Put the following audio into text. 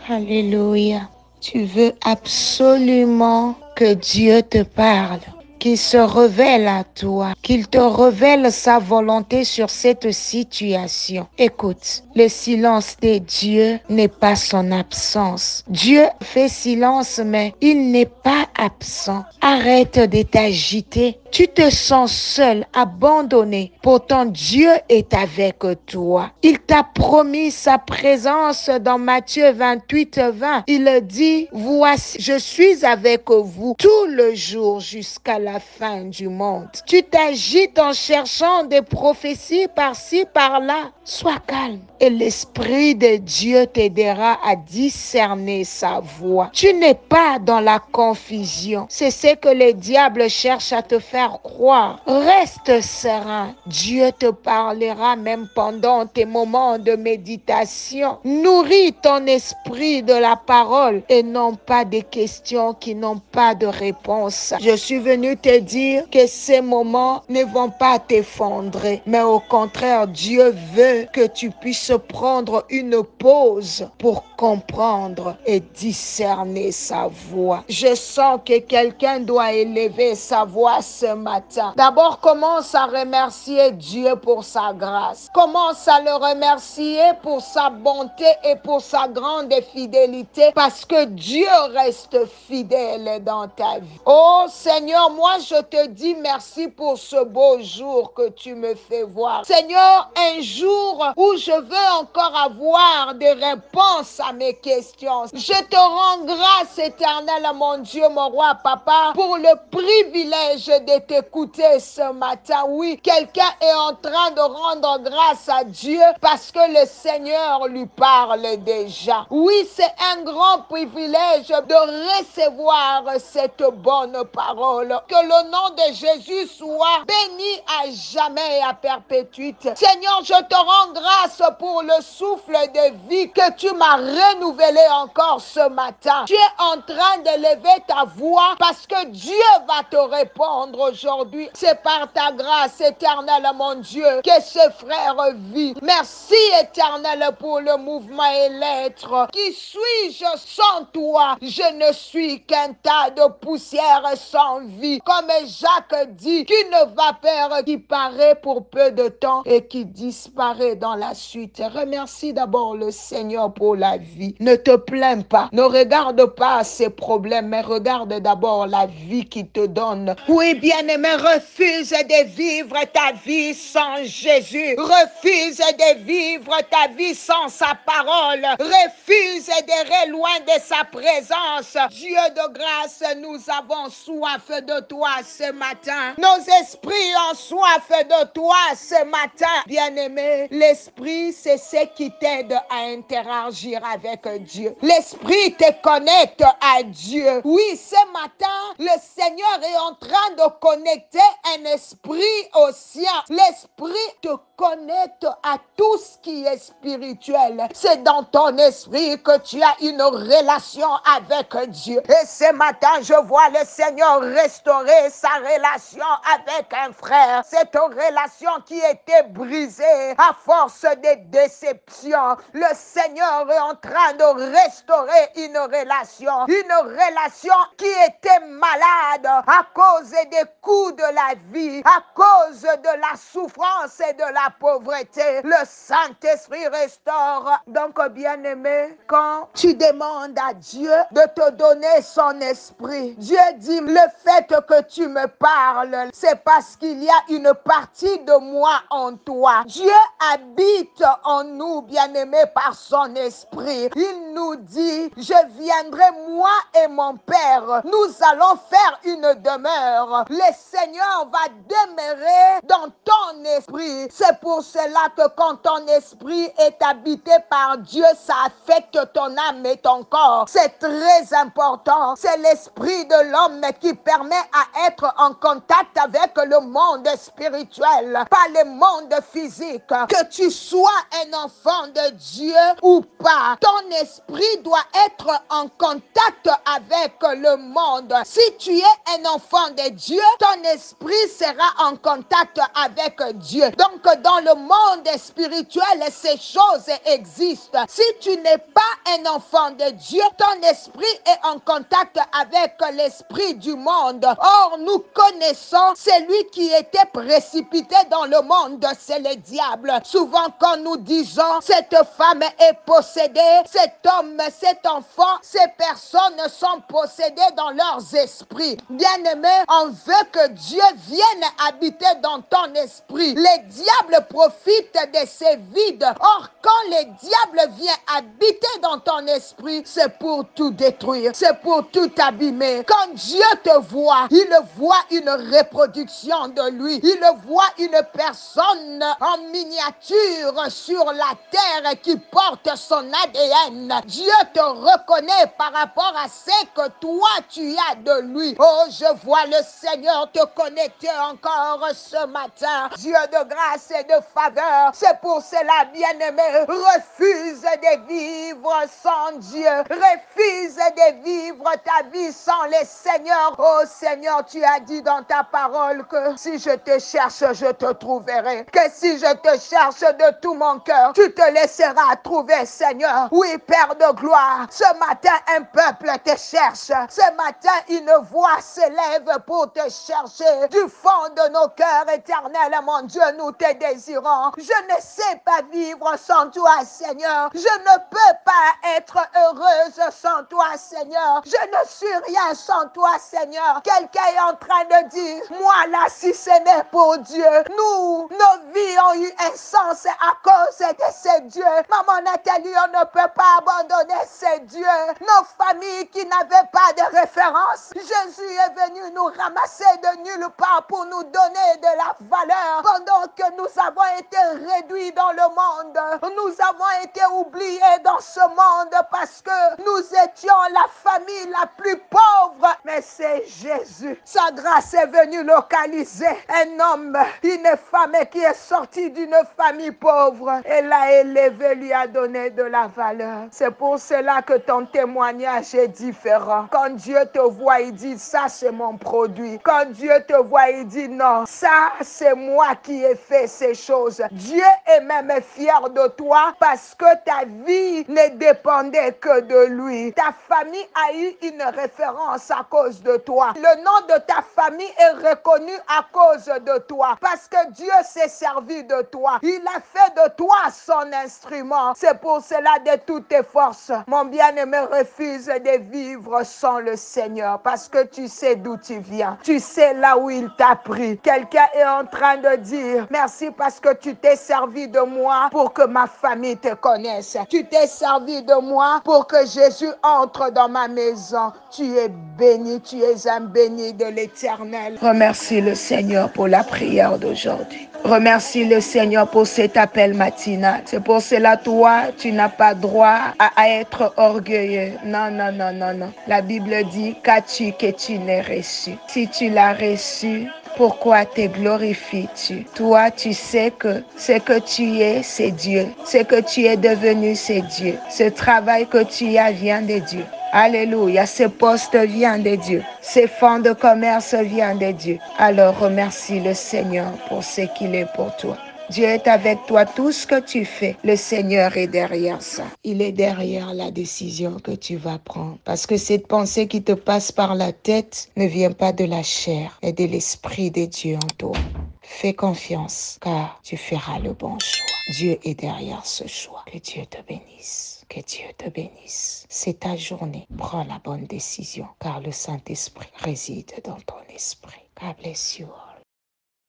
Alléluia. Tu veux absolument que Dieu te parle, qu'il se révèle à toi, qu'il te révèle sa volonté sur cette situation. Écoute, le silence de Dieu n'est pas son absence. Dieu fait silence, mais il n'est pas absent. Arrête de t'agiter. Tu te sens seul, abandonné. Pourtant, Dieu est avec toi. Il t'a promis sa présence dans Matthieu 28:20. Il dit, voici, je suis avec vous tout le jour jusqu'à la fin du monde. Tu t'agites en cherchant des prophéties par-ci, par-là. Sois calme et l'Esprit de Dieu t'aidera à discerner sa voix. Tu n'es pas dans la confusion. C'est ce que le diable cherche à te faire croire. Reste serein. Dieu te parlera même pendant tes moments de méditation. Nourris ton esprit de la parole et non pas des questions qui n'ont pas de réponse. Je suis venu te dire que ces moments ne vont pas t'effondrer, mais au contraire, Dieu veut que tu puisses prendre une pause pour comprendre et discerner sa voix. Je sens que quelqu'un doit élever sa voix ce matin. D'abord, commence à remercier Dieu pour sa grâce. Commence à le remercier pour sa bonté et pour sa grande fidélité, parce que Dieu reste fidèle dans ta vie. Oh Seigneur, moi je te dis merci pour ce beau jour que tu me fais voir. Seigneur, un jour où je veux encore avoir des réponses à mes questions. Je te rends grâce, éternel, mon Dieu, mon roi, papa, pour le privilège de t'écouter ce matin. Oui, quelqu'un est en train de rendre grâce à Dieu parce que le Seigneur lui parle déjà. Oui, c'est un grand privilège de recevoir cette bonne parole. Que le nom de Jésus soit béni à jamais et à perpétuité. Seigneur, je te rends grâce pour le souffle de vie que tu m'as renouvelé encore ce matin. Tu es en train d'élever ta voix parce que Dieu va te répondre aujourd'hui. C'est par ta grâce, éternelle, mon Dieu, que ce frère vit. Merci, éternel, pour le mouvement et l'être. Qui suis-je sans toi? Je ne suis qu'un tas de poussière sans vie. Comme Jacques dit, qu'une vapeur qui paraît pour peu de temps et qui disparaît dans la suite. Remercie d'abord le Seigneur pour la vie. Ne te plains pas. Ne regarde pas ces problèmes, mais regarde d'abord la vie qu'il te donne. Oui, bien-aimé, refuse de vivre ta vie sans Jésus. Refuse de vivre ta vie sans sa parole. Refuse d'errer loin de sa présence. Dieu de grâce, nous avons soif de toi ce matin. Nos esprits ont soif de toi ce matin. Bien-aimé, l'esprit, c'est ce qui t'aide à interagir avec Dieu. L'esprit te connecte à Dieu. Oui, ce matin, le Seigneur est en train de connecter un esprit au sien. L'esprit te connecte à tout ce qui est spirituel. C'est dans ton esprit que tu as une relation avec Dieu. Et ce matin, je vois le Seigneur restaurer sa relation avec un frère. Cette relation qui était brisée à force de déception. Le Seigneur est en train de restaurer une relation qui était malade à cause des coups de la vie, à cause de la souffrance et de la pauvreté. Le Saint-Esprit restaure. Donc, bien-aimé, quand tu demandes à Dieu de te donner son esprit, Dieu dit, le fait que tu me parles, c'est parce qu'il y a une partie de moi en toi. Dieu habite en nous, bien-aimés, par son esprit. Il nous dit, je viendrai moi et mon Père. Nous allons faire une demeure. Le Seigneur va demeurer dans ton esprit. C'est pour cela que quand ton esprit est habité par Dieu, ça affecte ton âme et ton corps. C'est très important. C'est l'esprit de l'homme qui permet à être en contact avec le monde spirituel, pas le monde physique. Que tu sois un enfant de Dieu ou pas, ton esprit doit être en contact avec le monde. Si tu es un enfant de Dieu, ton esprit sera en contact avec Dieu. Donc, dans le monde spirituel, ces choses existent. Si tu n'es pas un enfant de Dieu, ton esprit est en contact avec l'esprit du monde. Or, nous connaissons celui qui était précipité dans le monde, c'est le diable. Souvent, quand nous disons cette femme est possédée, cet homme, cet enfant, ces personnes sont possédées dans leurs esprits. Bien-aimé, on veut que Dieu vienne habiter dans ton esprit. Les diables profitent de ces vides. Or, quand le diable vient habiter dans ton esprit, c'est pour tout détruire, c'est pour tout abîmer. Quand Dieu te voit, il voit une reproduction de lui. Il voit une personne en miniature sur la terre qui porte son ADN. Dieu te reconnaît par rapport à ce que toi tu as de lui. Oh, je vois le Seigneur te connecter encore ce matin. Dieu de grâce et de faveur. C'est pour cela, bien-aimé, refuse de vivre sans Dieu. Refuse de vivre ta vie sans le Seigneur. Oh Seigneur, tu as dit dans ta parole que si je te cherche, je te trouverai. Que si je te cherche de tout mon cœur, tu te laisseras trouver, Seigneur. Oui, Père de gloire, ce matin, un peuple te cherche. Ce matin, une voix s'élève pour te chercher. Du fond de nos cœurs éternels, mon Dieu, nous te désirons. Je ne sais pas vivre sans toi, Seigneur. Je ne peux pas être heureuse sans toi, Seigneur. Je ne suis rien sans toi, Seigneur. Quelqu'un est en train de dire, moi là, si ce n'est pour Dieu, nos vies ont eu un sens à cause de ces dieux. Maman Nathalie, on ne peut pas abandonner ces dieux. Nos familles qui n'avaient pas de référence. Jésus est venu nous ramasser de nulle part pour nous donner de la valeur. Pendant que nous avons été réduits dans le monde, nous avons été oubliés dans ce monde parce que nous étions la famille la plus pauvre. Mais c'est Jésus. Sa grâce est venue localiser un homme, une femme qui est sortie d'une famille pauvre. Et l'a élevé, lui a donné de la valeur. C'est pour cela que ton témoignage est différent. Quand Dieu te voit, il dit, ça c'est mon produit. Quand Dieu te voit, il dit, non, ça c'est moi qui ai fait ces choses. Dieu est même fier de toi parce que ta vie ne dépendait que de lui. Ta famille a eu une référence à cause de toi. Le nom de ta famille est reconnu à cause de toi parce que Dieu s'est servi de toi. Il a fait de toi son instrument. C'est pour cela, de toutes tes forces, mon bien-aimé, refuse de vivre sans le Seigneur parce que tu sais d'où tu viens. Tu sais là où il t'a pris. Quelqu'un est en train de dire, merci parce que tu t'es servi de moi pour que ma famille te connaisse. Tu t'es servi de moi pour que Jésus entre dans ma maison. Tu es béni, tu es un béni de l'Éternel. Remercie le Seigneur pour la prière d'aujourd'hui. Remercie le Seigneur pour cet appel matinal. C'est pour cela, toi, tu n'as pas droit à être orgueilleux. Non, non, non, non, non. La Bible dit, qu'as-tu que tu n'aies reçu? Si tu l'as reçu, pourquoi te glorifies-tu? Toi, tu sais que ce que tu es, c'est Dieu. Ce que tu es devenu, c'est Dieu. Ce travail que tu as vient de Dieu. Alléluia, ce poste vient de Dieu. Ce fonds de commerce vient de Dieu. Alors remercie le Seigneur pour ce qu'il est pour toi. Dieu est avec toi, tout ce que tu fais. Le Seigneur est derrière ça. Il est derrière la décision que tu vas prendre. Parce que cette pensée qui te passe par la tête ne vient pas de la chair, mais de l'Esprit de Dieu en toi. Fais confiance, car tu feras le bon choix. Dieu est derrière ce choix. Que Dieu te bénisse. Que Dieu te bénisse. C'est ta journée. Prends la bonne décision, car le Saint-Esprit réside dans ton esprit. God bless you all.